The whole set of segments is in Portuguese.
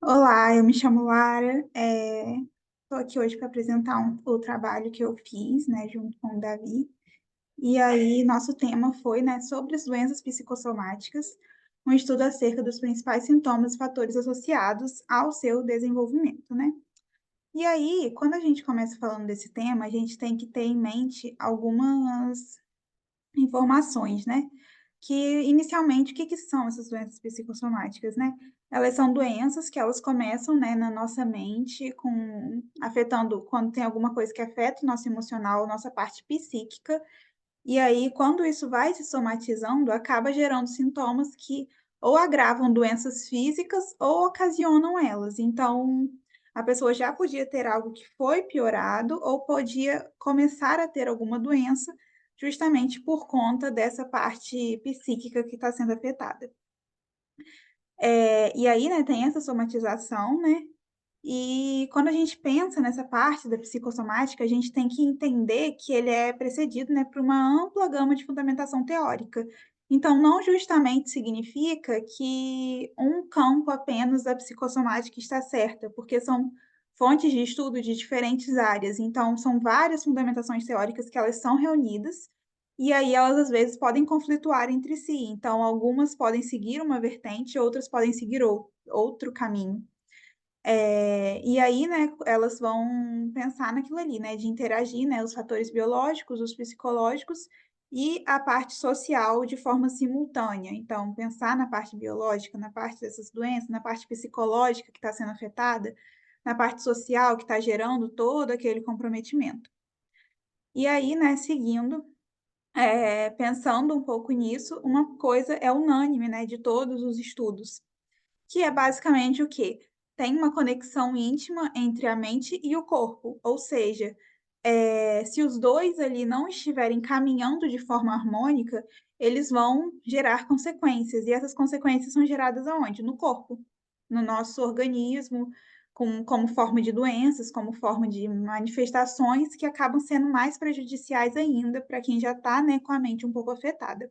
Olá, eu me chamo Lara. Estou aqui hoje para apresentar o trabalho que eu fiz, né, junto com o Davi. E aí, nosso tema foi, né, sobre as doenças psicossomáticas, um estudo acerca dos principais sintomas e fatores associados ao seu desenvolvimento, né? E aí, quando a gente começa falando desse tema, a gente tem que ter em mente algumas informações, né? Que inicialmente, o que que são essas doenças psicossomáticas, né? Elas são doenças que elas começam, né, na nossa mente, afetando quando tem alguma coisa que afeta o nosso emocional, nossa parte psíquica, e aí quando isso vai se somatizando, acaba gerando sintomas que ou agravam doenças físicas ou ocasionam elas. Então, a pessoa já podia ter algo que foi piorado ou podia começar a ter alguma doença justamente por conta dessa parte psíquica que está sendo afetada. E aí, né, tem essa somatização, né? E quando a gente pensa nessa parte da psicossomática, a gente tem que entender que ele é precedido, né, por uma ampla gama de fundamentação teórica. Então, não justamente significa que um campo apenas da psicossomática está certa, porque são fontes de estudo de diferentes áreas. Então, são várias fundamentações teóricas que elas são reunidas, e aí elas às vezes podem conflituar entre si. Então, algumas podem seguir uma vertente, outras podem seguir outro caminho. E aí, né, elas vão pensar naquilo ali, né, de interagir, né, os fatores biológicos, os psicológicos e a parte social de forma simultânea. Então, pensar na parte biológica, na parte dessas doenças, na parte psicológica que está sendo afetada, na parte social que está gerando todo aquele comprometimento. E aí, né, seguindo, pensando um pouco nisso, uma coisa é unânime, né, de todos os estudos, que é basicamente o quê? Tem uma conexão íntima entre a mente e o corpo, ou seja, se os dois ali não estiverem caminhando de forma harmônica, eles vão gerar consequências, e essas consequências são geradas aonde? No corpo, no nosso organismo, como forma de doenças, como forma de manifestações que acabam sendo mais prejudiciais ainda para quem já está, né, com a mente um pouco afetada.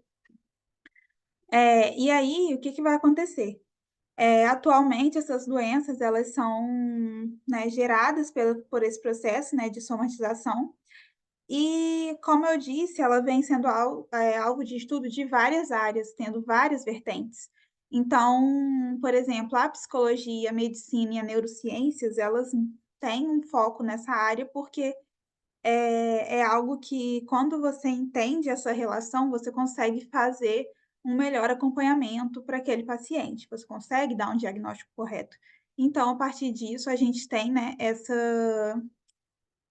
E aí, o que que vai acontecer? Atualmente essas doenças elas são, né, geradas por esse processo, né, de somatização, e como eu disse, ela vem sendo alvo de estudo de várias áreas, tendo várias vertentes. Então, por exemplo, a psicologia, a medicina e a neurociências, elas têm um foco nessa área, porque é algo que quando você entende essa relação, você consegue fazer um melhor acompanhamento para aquele paciente, você consegue dar um diagnóstico correto. Então, a partir disso, a gente tem, né,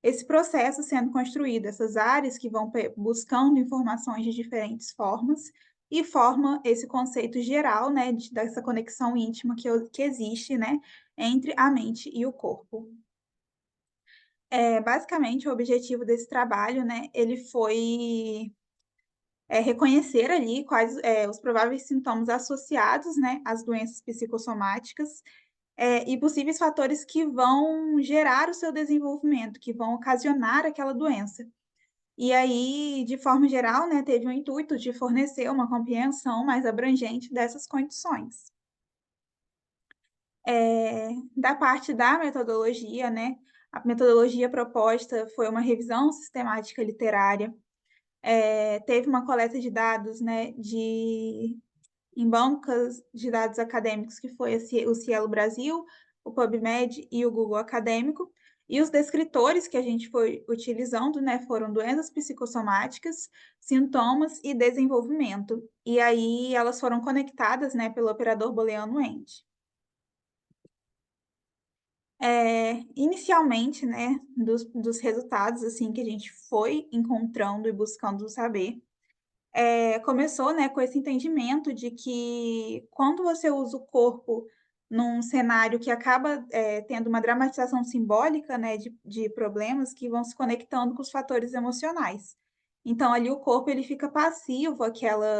esse processo sendo construído, essas áreas que vão buscando informações de diferentes formas e forma esse conceito geral, né, dessa conexão íntima que existe, né, entre a mente e o corpo. Basicamente, o objetivo desse trabalho, né, ele foi reconhecer ali quais os prováveis sintomas associados, né, às doenças psicossomáticas, e possíveis fatores que vão gerar o seu desenvolvimento, que vão ocasionar aquela doença. E aí, de forma geral, né, teve o intuito de fornecer uma compreensão mais abrangente dessas condições. Da parte da metodologia, né, a metodologia proposta foi uma revisão sistemática literária, teve uma coleta de dados, né, em bancas de dados acadêmicos, que foi o Cielo Brasil, o PubMed e o Google Acadêmico. E os descritores que a gente foi utilizando, né, foram doenças psicossomáticas, sintomas e desenvolvimento. E aí elas foram conectadas, né, pelo operador booleano-end. Inicialmente, né, dos resultados assim que a gente foi encontrando e buscando saber, começou, né, com esse entendimento de que quando você usa o corpo num cenário que acaba, tendo uma dramatização simbólica, né, de problemas que vão se conectando com os fatores emocionais. Então ali o corpo ele fica passivo aqueles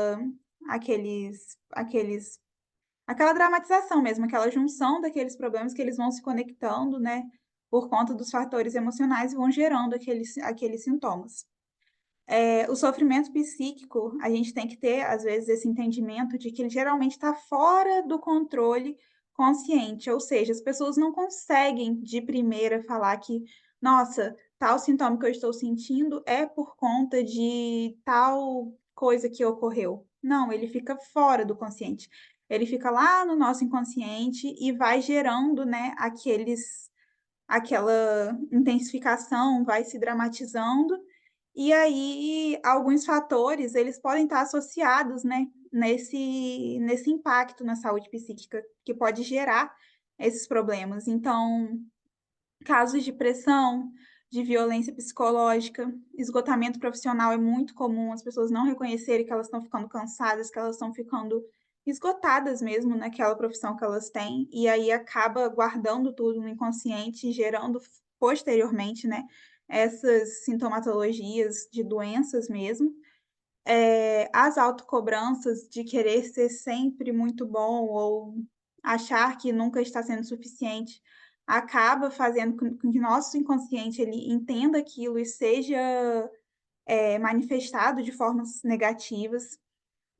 aquela dramatização mesmo, aquela junção daqueles problemas que eles vão se conectando, né, por conta dos fatores emocionais e vão gerando aqueles sintomas. O sofrimento psíquico, a gente tem que ter, às vezes, esse entendimento de que ele geralmente está fora do controle consciente, ou seja, as pessoas não conseguem de primeira falar que: "Nossa, tal sintoma que eu estou sentindo é por conta de tal coisa que ocorreu". Não, ele fica fora do consciente. Ele fica lá no nosso inconsciente e vai gerando, né, aquela intensificação, vai se dramatizando, e aí alguns fatores, eles podem estar associados, né, nesse impacto na saúde psíquica, que pode gerar esses problemas. Então, casos de pressão, de violência psicológica, esgotamento profissional é muito comum, as pessoas não reconhecerem que elas estão ficando cansadas, que elas estão ficando esgotadas mesmo naquela profissão que elas têm, e aí acaba guardando tudo no inconsciente e gerando posteriormente, né, essas sintomatologias de doenças mesmo. As autocobranças de querer ser sempre muito bom ou achar que nunca está sendo suficiente, acaba fazendo com que nosso inconsciente ele entenda aquilo e seja, manifestado de formas negativas.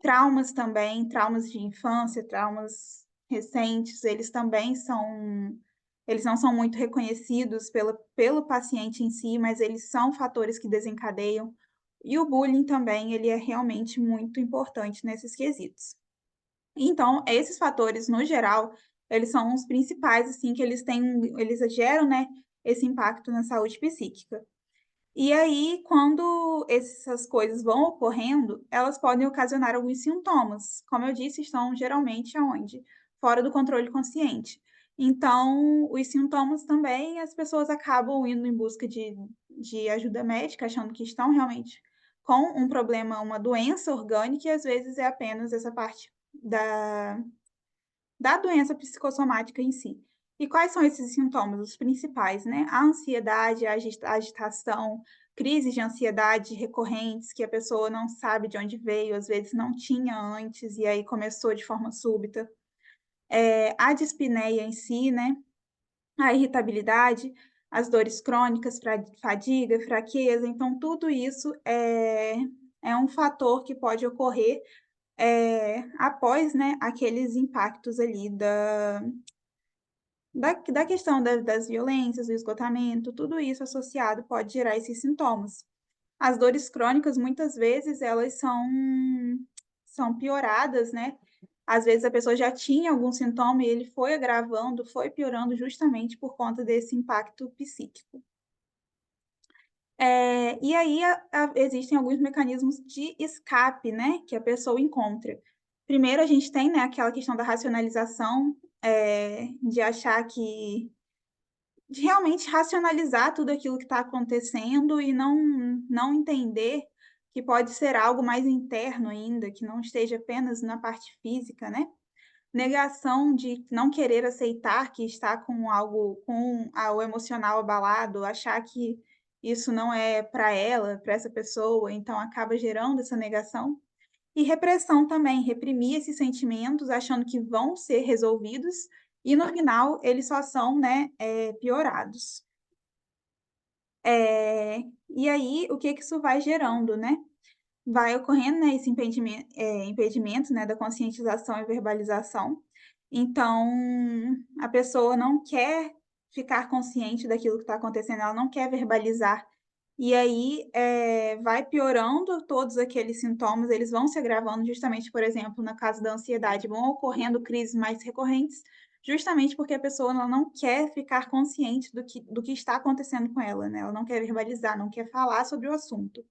Traumas também, traumas de infância, traumas recentes, eles não são muito reconhecidos pelo paciente em si, mas eles são fatores que desencadeiam. E o bullying também, ele é realmente muito importante nesses quesitos. Então, esses fatores, no geral, eles são os principais, assim, que eles geram, né, esse impacto na saúde psíquica. E aí, quando essas coisas vão ocorrendo, elas podem ocasionar alguns sintomas. Como eu disse, estão geralmente aonde? Fora do controle consciente. Então, os sintomas também, as pessoas acabam indo em busca de ajuda médica, achando que estão realmente com um problema, uma doença orgânica, e às vezes é apenas essa parte da doença psicossomática em si. E quais são esses sintomas? Os principais, né? A ansiedade, a agitação, crises de ansiedade recorrentes, que a pessoa não sabe de onde veio, às vezes não tinha antes, e aí começou de forma súbita. A dispneia em si, né? A irritabilidade, as dores crônicas, fadiga, fraqueza. Então, tudo isso é um fator que pode ocorrer após, né, aqueles impactos ali da questão das violências, do esgotamento, tudo isso associado pode gerar esses sintomas. As dores crônicas, muitas vezes, elas são pioradas, né, às vezes a pessoa já tinha algum sintoma e ele foi agravando, foi piorando justamente por conta desse impacto psíquico. E aí existem alguns mecanismos de escape, né, que a pessoa encontra. Primeiro a gente tem, né, aquela questão da racionalização, de achar que de realmente racionalizar tudo aquilo que está acontecendo e não entender que pode ser algo mais interno ainda, que não esteja apenas na parte física, né. Negação de não querer aceitar que está com algo o emocional abalado, achar que isso não é para ela, para essa pessoa, então acaba gerando essa negação. E repressão também, reprimir esses sentimentos achando que vão ser resolvidos e no final eles só são, né, piorados. E aí o que que isso vai gerando, né? Vai ocorrendo, né, esse impedimento, né, da conscientização e verbalização. Então, a pessoa não quer ficar consciente daquilo que está acontecendo, ela não quer verbalizar. E aí, vai piorando todos aqueles sintomas, eles vão se agravando justamente, por exemplo, no caso da ansiedade, vão ocorrendo crises mais recorrentes, justamente porque a pessoa ela não quer ficar consciente do que está acontecendo com ela, né, ela não quer verbalizar, não quer falar sobre o assunto.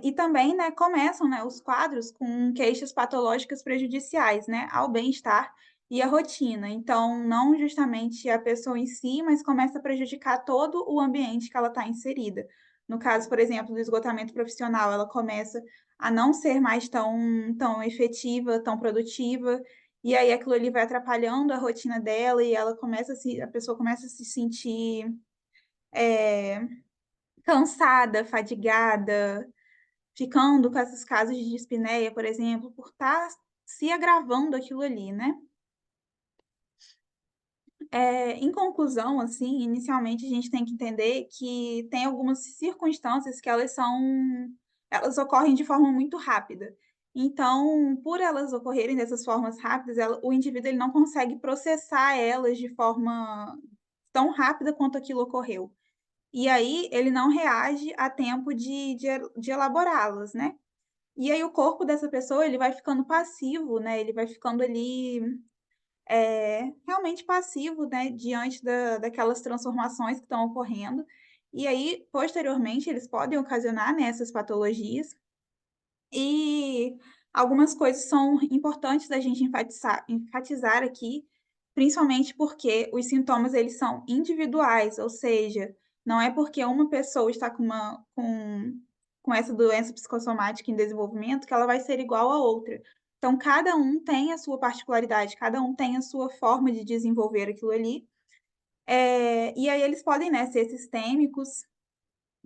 E também, né, começam, né, os quadros com queixas patológicas prejudiciais, né, ao bem-estar e à rotina. Então, não justamente a pessoa em si, mas começa a prejudicar todo o ambiente que ela está inserida. No caso, por exemplo, do esgotamento profissional, ela começa a não ser mais tão efetiva, tão produtiva, e aí aquilo ali vai atrapalhando a rotina dela e a pessoa começa a se sentir, eh, cansada, fadigada, ficando com esses casos de dispneia, por exemplo, por estar se agravando aquilo ali, né. Em conclusão, assim, inicialmente a gente tem que entender que tem algumas circunstâncias que elas ocorrem de forma muito rápida. Então, por elas ocorrerem dessas formas rápidas, o indivíduo ele não consegue processar elas de forma tão rápida quanto aquilo ocorreu. E aí ele não reage a tempo de elaborá-las, né. E aí o corpo dessa pessoa ele vai ficando passivo, né, ele vai ficando ali, realmente passivo, né, diante daquelas transformações que estão ocorrendo. E aí, posteriormente, eles podem ocasionar, né, essas patologias. E algumas coisas são importantes da gente enfatizar aqui, principalmente porque os sintomas eles são individuais, ou seja, não é porque uma pessoa está com essa doença psicossomática em desenvolvimento que ela vai ser igual a outra. Então cada um tem a sua particularidade, cada um tem a sua forma de desenvolver aquilo ali, e aí eles podem, né, ser sistêmicos,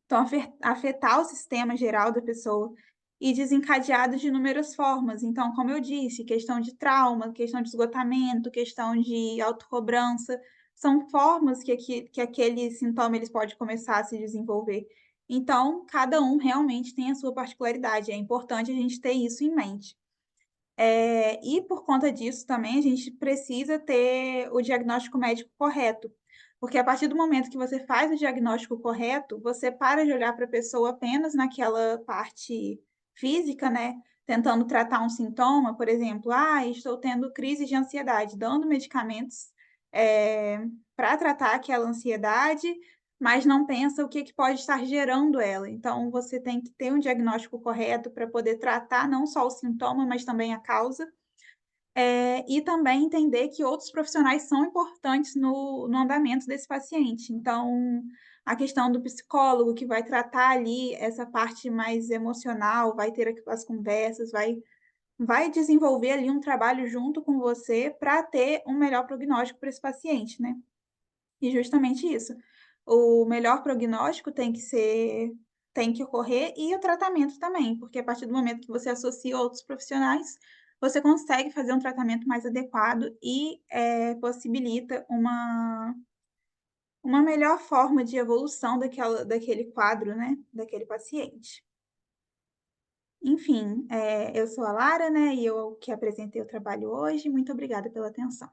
então, afetar o sistema geral da pessoa e desencadeado de inúmeras formas. Então, como eu disse, questão de trauma, questão de esgotamento, questão de autocobrança, são formas que aquele sintoma eles pode começar a se desenvolver. Então, cada um realmente tem a sua particularidade, é importante a gente ter isso em mente. E por conta disso também a gente precisa ter o diagnóstico médico correto, porque a partir do momento que você faz o diagnóstico correto, você para de olhar para a pessoa apenas naquela parte física, né, tentando tratar um sintoma, por exemplo: "Ah, estou tendo crise de ansiedade", dando medicamentos, pra tratar aquela ansiedade, mas não pensa o que que pode estar gerando ela. Então você tem que ter um diagnóstico correto para poder tratar não só o sintoma, mas também a causa, e também entender que outros profissionais são importantes no andamento desse paciente. Então, a questão do psicólogo que vai tratar ali essa parte mais emocional, vai ter as conversas, vai desenvolver ali um trabalho junto com você para ter um melhor prognóstico para esse paciente, né. E justamente isso. O melhor prognóstico tem que ocorrer e o tratamento também, porque a partir do momento que você associa outros profissionais, você consegue fazer um tratamento mais adequado e, possibilita uma melhor forma de evolução daquele quadro, né, daquele paciente. Enfim, eu sou a Lara, né, e eu que apresentei o trabalho hoje. Muito obrigada pela atenção.